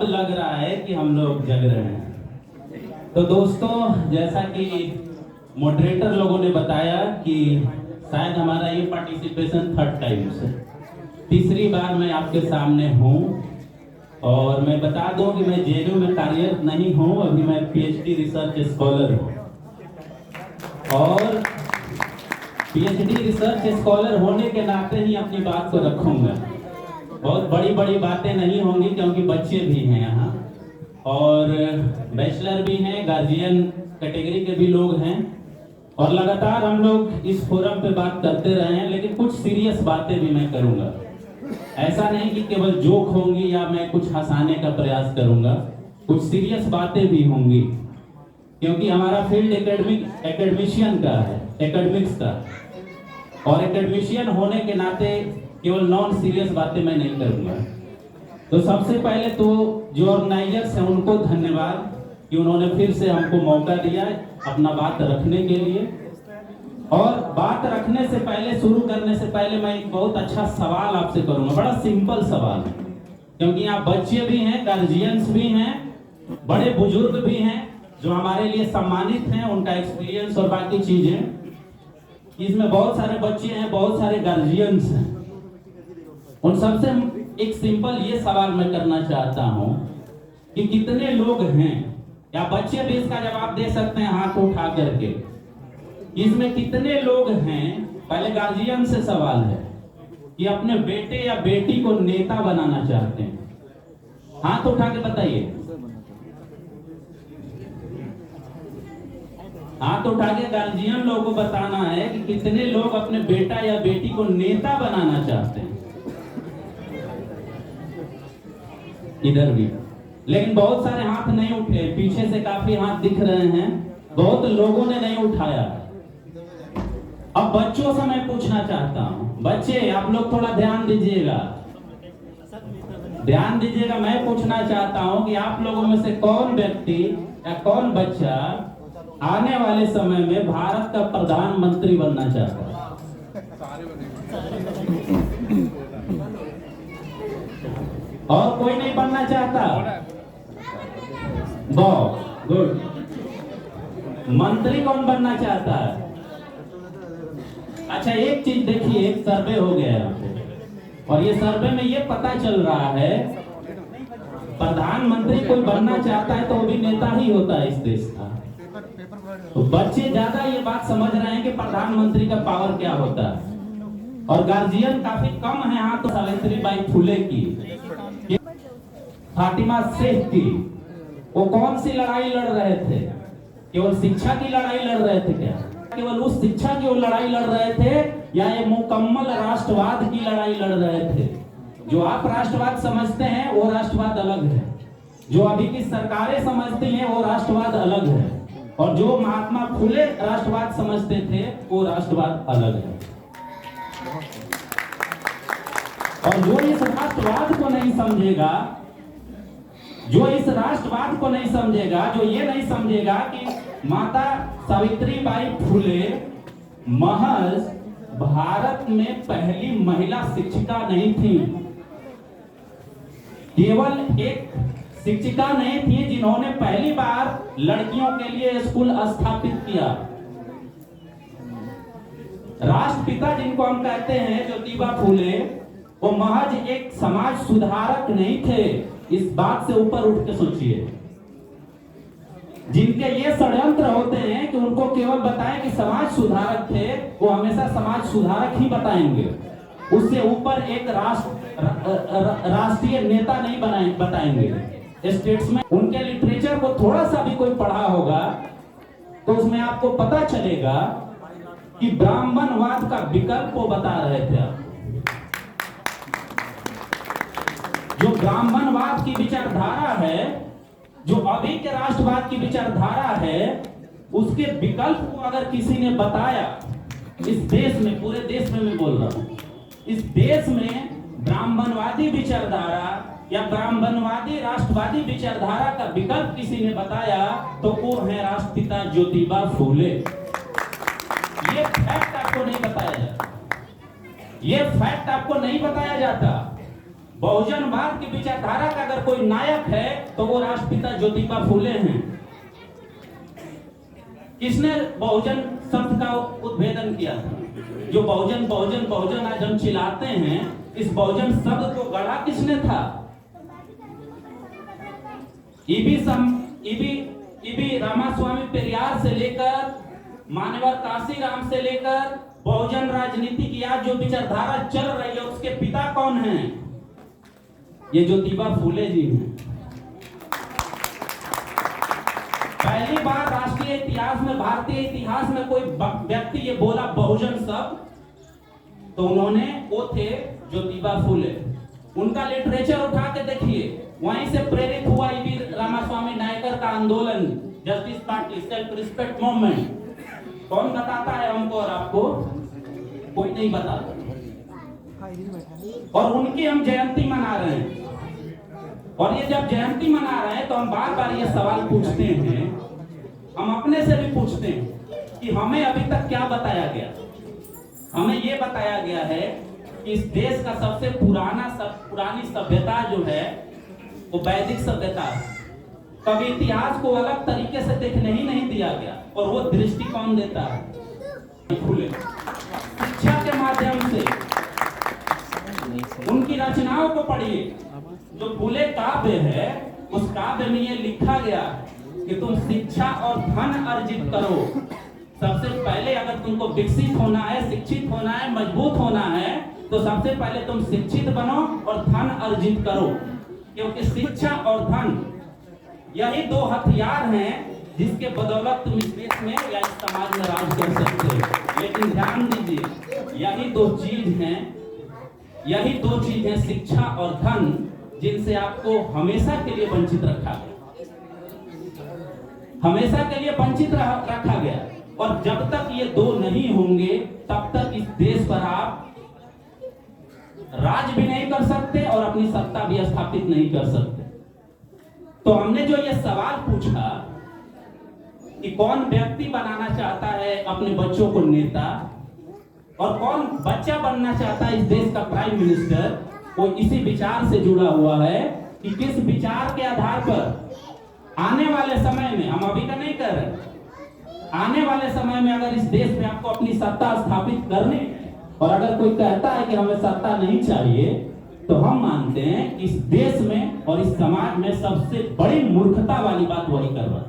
अब लग रहा है कि हम लोग जग रहे हैं। तो दोस्तों, जैसा कि मॉडरेटर लोगों ने बताया कि शायद हमारा ये पार्टिसिपेशन थर्ड टाइम से, तीसरी बार मैं आपके सामने हूँ। और मैं बता दूं कि मैं जेएनयू में कार्यरत नहीं हूँ, अभी मैं पीएचडी रिसर्च स्कॉलर हूँ। और पीएचडी रिसर्च स्कॉलर होने के नाते ही अपनी बात को रखूंगा। बहुत बड़ी बड़ी बातें नहीं होंगी क्योंकि बच्चे भी हैं यहाँ और बैचलर भी हैं, गार्जियन कैटेगरी के भी लोग हैं और लगातार हम लोग इस फोरम पे बात करते रहे हैं। लेकिन कुछ सीरियस बातें भी मैं करूंगा। ऐसा नहीं कि केवल जोक होंगी या मैं कुछ हंसाने का प्रयास करूंगा, कुछ सीरियस बातें भी होंगी क्योंकि हमारा फील्ड एकेडमिशियन का है, एकेडमिक्स का। और एकेडमिशियन होने के नाते केवल नॉन सीरियस बातें मैं नहीं करूंगा। तो सबसे पहले तो जो ऑर्गेनाइजर्स हैं उनको धन्यवाद कि उन्होंने फिर से हमको मौका दिया अपना बात रखने के लिए। और बात रखने से पहले, शुरू करने से पहले मैं एक बहुत अच्छा सवाल आपसे करूंगा, बड़ा सिंपल सवाल, क्योंकि यहाँ बच्चे भी हैं, गार्जियंस भी हैं, बड़े बुजुर्ग भी हैं जो हमारे लिए सम्मानित हैं, उनका एक्सपीरियंस और बाकी चीजें। इसमें बहुत सारे बच्चे हैं, बहुत सारे गार्जियंस हैं। उन सबसे एक सिंपल ये सवाल मैं करना चाहता हूं कि कितने लोग हैं, या बच्चे भी इसका जवाब दे सकते हैं हाथ उठा करके, इसमें कितने लोग हैं, पहले गार्जियन से सवाल है, कि अपने बेटे या बेटी को नेता बनाना चाहते हैं? हाथ उठा के बताइए। हाथ उठा के गार्जियन लोगों को बताना है कि कितने लोग अपने बेटा या बेटी को नेता बनाना चाहते हैं। इधर भी, लेकिन बहुत सारे हाथ नहीं उठे, पीछे से काफी हाथ दिख रहे हैं, बहुत लोगों ने नहीं उठाया। अब बच्चों से मैं पूछना चाहता हूं, बच्चे आप लोग थोड़ा ध्यान दीजिएगा, ध्यान दीजिएगा। मैं पूछना चाहता हूं कि आप लोगों में से कौन व्यक्ति या कौन बच्चा आने वाले समय में भारत का प्रधानमंत्री बनना चाहता है? और कोई नहीं बनना चाहता? बहुत गुड। मंत्री कौन बनना चाहता है? अच्छा, एक चीज देखिए, एक सर्वे हो गया यहाँ पे और ये सर्वे में ये पता चल रहा है प्रधानमंत्री कोई बनना चाहता है तो वो भी नेता ही होता है इस देश का। तो बच्चे ज्यादा ये बात समझ रहे हैं कि प्रधानमंत्री का पावर क्या होता है और गार्जियन काफी कम है। हाँ, तो सावित्रीबाई फुले की, फातिमा शेख की, वो कौन सी लड़ाई लड़ रहे थे? केवल शिक्षा की लड़ाई लड़ रहे थे क्या? केवल उस शिक्षा की वो लड़ाई लड़ रहे थे या ये मुकम्मल राष्ट्रवाद की लड़ाई लड़ रहे थे? जो आप राष्ट्रवाद समझते हैं वो राष्ट्रवाद अलग है, जो अभी की सरकारें समझती हैं वो राष्ट्रवाद अलग है, और जो महात्मा फुले राष्ट्रवाद समझते थे वो राष्ट्रवाद अलग है। और जो इस राष्ट्रवाद को नहीं समझेगा, जो इस राष्ट्रवाद को नहीं समझेगा, जो ये नहीं समझेगा कि माता सावित्रीबाई फुले महज भारत में पहली महिला शिक्षिका नहीं थी, केवल एक शिक्षिका नहीं थी जिन्होंने पहली बार लड़कियों के लिए स्कूल स्थापित किया। राष्ट्रपिता जिनको हम कहते हैं ज्योतिबा फुले, वो महज एक समाज सुधारक नहीं थे। इस बात से ऊपर उठ के सोचिए, जिनके ये षड्यंत्र होते हैं कि उनको केवल बताएं कि समाज सुधारक थे, वो हमेशा समाज सुधारक ही बताएंगे, उससे ऊपर एक राष्ट्रीय नेता नहीं बताएंगे। स्टेट्समैन, उनके लिटरेचर को थोड़ा सा भी कोई पढ़ा होगा तो उसमें आपको पता चलेगा कि ब्राह्मणवाद का विकल्प वो बता रहे थे। जो ब्राह्मणवाद की विचारधारा है, जो अभी के राष्ट्रवाद की विचारधारा है, उसके विकल्प को अगर किसी ने बताया इस देश में, पूरे देश में मैं बोल रहा हूं, इस देश में ब्राह्मणवादी विचारधारा या ब्राह्मणवादी राष्ट्रवादी विचारधारा का विकल्प किसी ने बताया तो वो है राष्ट्रपिता ज्योतिबा फुले। ये फैक्ट आपको नहीं बताया जाता, ये फैक्ट आपको नहीं बताया जाता। बहुजनवाद की विचारधारा का अगर कोई नायक है तो वो राष्ट्रपिता ज्योतिबा फूले हैं। किसने बहुजन शब्द का उद्भेदन किया था? जो बहुजन बहुजन बहुजन आज हम चिल्लाते हैं, इस बहुजन शब्द को गढ़ा किसने था? ईबी रामास्वामी पेरियार से लेकर मानवर काशीराम से लेकर बहुजन राजनीति की आज जो विचारधारा चल रही है, उसके पिता कौन हैं? ये ज्योतिबा फूले जी हैं। पहली बार राष्ट्रीय इतिहास में, भारतीय इतिहास में कोई व्यक्ति ये बोला बहुजन शब्द, तो उन्होंने वो थे ज्योतिबा फूले। उनका लिटरेचर उठा के देखिए, वहीं से प्रेरित हुआ ईबी रामास्वामी नायकर का आंदोलन, justice party, self respect movement. कौन बताता है हमको और आपको? कोई नहीं बताता। और उनकी हम जयंती मना रहे हैं। और ये जब जयंती मना रहे हैं तो हम बार बार ये सवाल पूछते हैं, हम अपने से भी पूछते हैं कि हमें अभी तक क्या बताया गया? हमें ये बताया गया है कि इस देश का सबसे पुरानी सभ्यता जो है वो वैदिक सभ्यता है। कभी इतिहास को अलग तरीके से देखने ही नहीं दिया गया, और वो दृष्टिकोण देता है फूले। शिक्षा के माध्यम से उनकी रचनाओं को पढ़िए। जो फूले काव्य है, उस काव्य में ये लिखा गया कि तुम शिक्षा और धन अर्जित करो। सबसे पहले अगर तुमको विकसित होना है, शिक्षित होना है, मजबूत होना है, तो सबसे पहले तुम शिक्षित बनो और धन अर्जित करो। क्योंकि शिक्षा और धन यही दो हथियार हैं जिसके बदौलत तुम इस देश में या इस समाज में राज कर सकते हो। लेकिन ध्यान दीजिए, यही दो चीज हैं शिक्षा और धन, जिनसे आपको हमेशा के लिए वंचित रखा गया, हमेशा के लिए वंचित रखा गया। और जब तक ये दो नहीं होंगे, तब तक इस देश पर आप राज भी नहीं कर सकते और अपनी सत्ता भी स्थापित नहीं कर सकते। तो हमने जो ये सवाल पूछा कि कौन व्यक्ति बनाना चाहता है अपने बच्चों को नेता, और कौन बच्चा बनना चाहता है इस देश का प्राइम मिनिस्टर, वो इसी विचार से जुड़ा हुआ है कि किस विचार के आधार पर आने वाले समय में, हम अभी का नहीं कर रहे, आने वाले समय में अगर इस देश में आपको अपनी सत्ता स्थापित करनी है, और अगर कोई कहता है कि हमें सत्ता नहीं चाहिए, तो हम मानते हैं कि इस देश में और इस समाज में सबसे बड़ी मूर्खता वाली बात वही कर रहा है।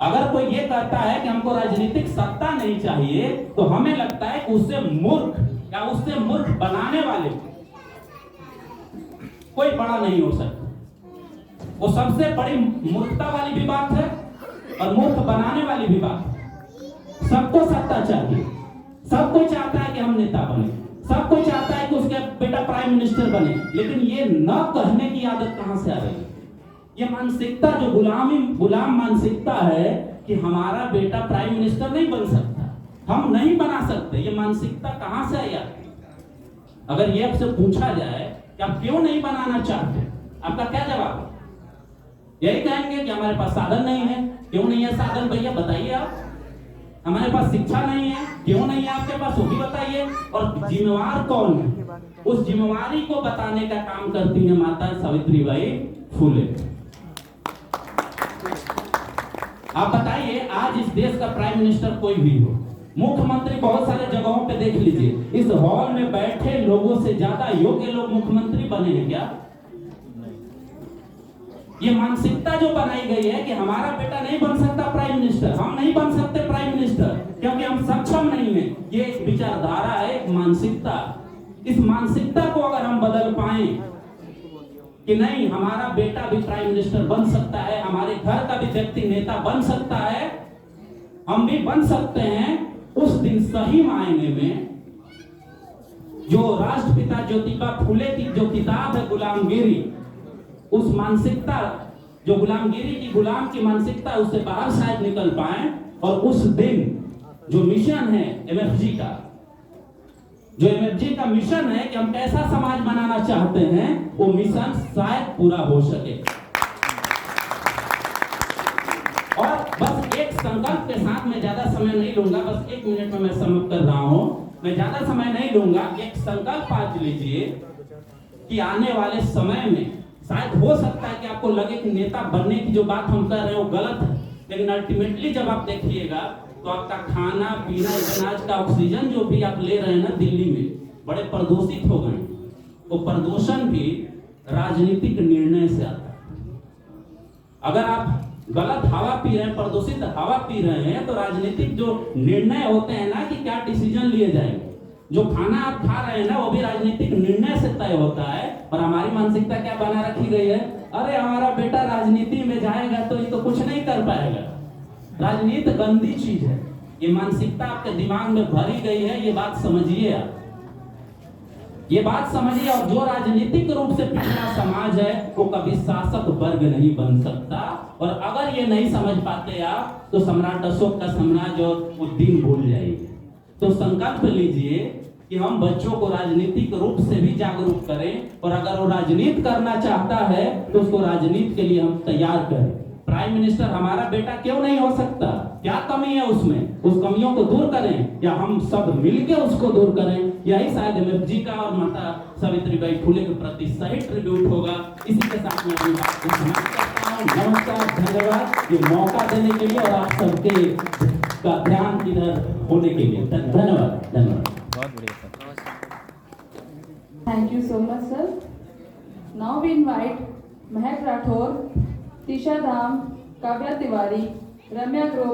अगर कोई ये कहता है कि हमको राजनीतिक सत्ता नहीं चाहिए, तो हमें लगता है कि उससे मूर्ख या उससे मूर्ख बनाने वाले कोई बड़ा नहीं हो सकता। वो सबसे बड़ी मूर्खता वाली भी बात है और मूर्ख बनाने वाली भी बात है। सबको सत्ता चाहिए, सब कोई चाहता है कि हम नेता बने, सब कोई चाहता है कि उसके बेटा प्राइम मिनिस्टर बने, लेकिन ये न कहने की आदत कहां से आ रही है? ये मानसिकता जो गुलाम मानसिकता है कि हमारा बेटा प्राइम मिनिस्टर नहीं बन सकता, हम नहीं बना सकते, ये मानसिकता कहां से आई? अगर ये आपसे पूछा जाए कि आप क्यों नहीं बनाना चाहते, आपका क्या जवाब? यही कहेंगे कि हमारे पास साधन नहीं है। क्यों नहीं है साधन भैया, बताइए आप। हमारे पास शिक्षा नहीं है, क्यों नहीं है आपके पास, वो भी बताइए। और जिम्मेवार कौन है? उस जिम्मेवारी को बताने का काम करती है माता सावित्रीबाई फूले। आप बताइए, आज इस देश का प्राइम मिनिस्टर कोई भी हो, मुख्यमंत्री बहुत सारे जगहों पे देख लीजिए, इस हॉल में बैठे लोगों से ज्यादा योग्य लोग मुख्यमंत्री बने हैं क्या? ये मानसिकता जो बनाई गई है कि हमारा बेटा नहीं बन सकता प्राइम मिनिस्टर, हम नहीं बन सकते प्राइम मिनिस्टर क्योंकि हम सक्षम नहीं हैं, ये एक विचारधारा है, एक मानसिकता। इस मानसिकता को अगर हम बदल पाए कि नहीं, हमारा बेटा भी प्राइम मिनिस्टर बन सकता है, हमारे घर का भी व्यक्ति नेता बन सकता है, हम भी बन सकते हैं, उस दिन सही मायने में जो राष्ट्रपिता ज्योतिबा फूले की जो किताब है गुलामगिरी, उस मानसिकता जो गुलामगिरी की गुलाम की मानसिकता, उससे बाहर शायद निकल पाए। और उस दिन जो मिशन है एमएफजी का, जो एमएफजी का मिशन है कि हम कैसा समाज बनाना चाहते हैं, वो मिशन शायद पूरा हो सके। और बस एक संकल्प के साथ, मैं ज्यादा समय नहीं लूंगा, बस 1 मिनट में मैं समाप्त कर रहा हूं, मैं ज्यादा समय नहीं लूंगा। एक संकल्प आज लीजिए कि आने वाले समय में शायद हो सकता है कि आपको लगे कि नेता बनने की जो बात हम कर रहे हैं वो गलत है, लेकिन अल्टीमेटली जब आप देखिएगा तो आपका खाना पीना, इवन आज का ऑक्सीजन जो भी आप ले रहे हैं ना दिल्ली में, बड़े प्रदूषित हो गए। वो प्रदूषण भी राजनीतिक निर्णय से आता है। अगर आप गलत हवा पी रहे हैं, प्रदूषित हवा पी रहे हैं, तो राजनीतिक जो निर्णय होते हैं ना कि क्या डिसीजन लिए जाएंगे, जो खाना आप खा रहे हैं ना वो भी राजनीतिक निर्णय से तय होता है। और हमारी मानसिकता क्या बना रखी गई है, अरे हमारा बेटा राजनीति में जाएगा तो ये तो कुछ नहीं कर पाएगा। राजनीति गंदी चीज है, ये मानसिकता आपके दिमाग में भरी गई है, ये बात समझिए आप, ये बात समझिए। और जो राजनीतिक रूप से पिछड़ा समाज है वो कभी शासक वर्ग नहीं बन सकता। और अगर ये नहीं समझ पाते आप तो सम्राट अशोक का साम्राज्य और वो दिन भूल जाएंगे। तो संकल्प लीजिए कि हम बच्चों को राजनीतिक रूप से भी जागरूक करें, और अगर वो राजनीति करना चाहता है तो उसको राजनीति के लिए हम तैयार करें। प्राइम मिनिस्टर हमारा बेटा क्यों नहीं हो सकता, क्या कमी है उसमें, उस कमियों को दूर करें या हम सब मिलकर उसको दूर करें। यही शायद MFG का और माता सावित्रीबाई फुले के प्रति सही ट्रिब्यूट होगा। इसी के साथ मैं अपनी बात को समाप्त करता हूं। नमस्कार, धन्यवाद ये मौका देने के लिए और आप सबके का ध्यान इधर होने के लिए धन्यवाद। बहुत बढ़िया sir. Thank you so much, sir. Now we invite Mahek Rathore, Tisha Dham, Kavya Tiwari, Ramya Grover.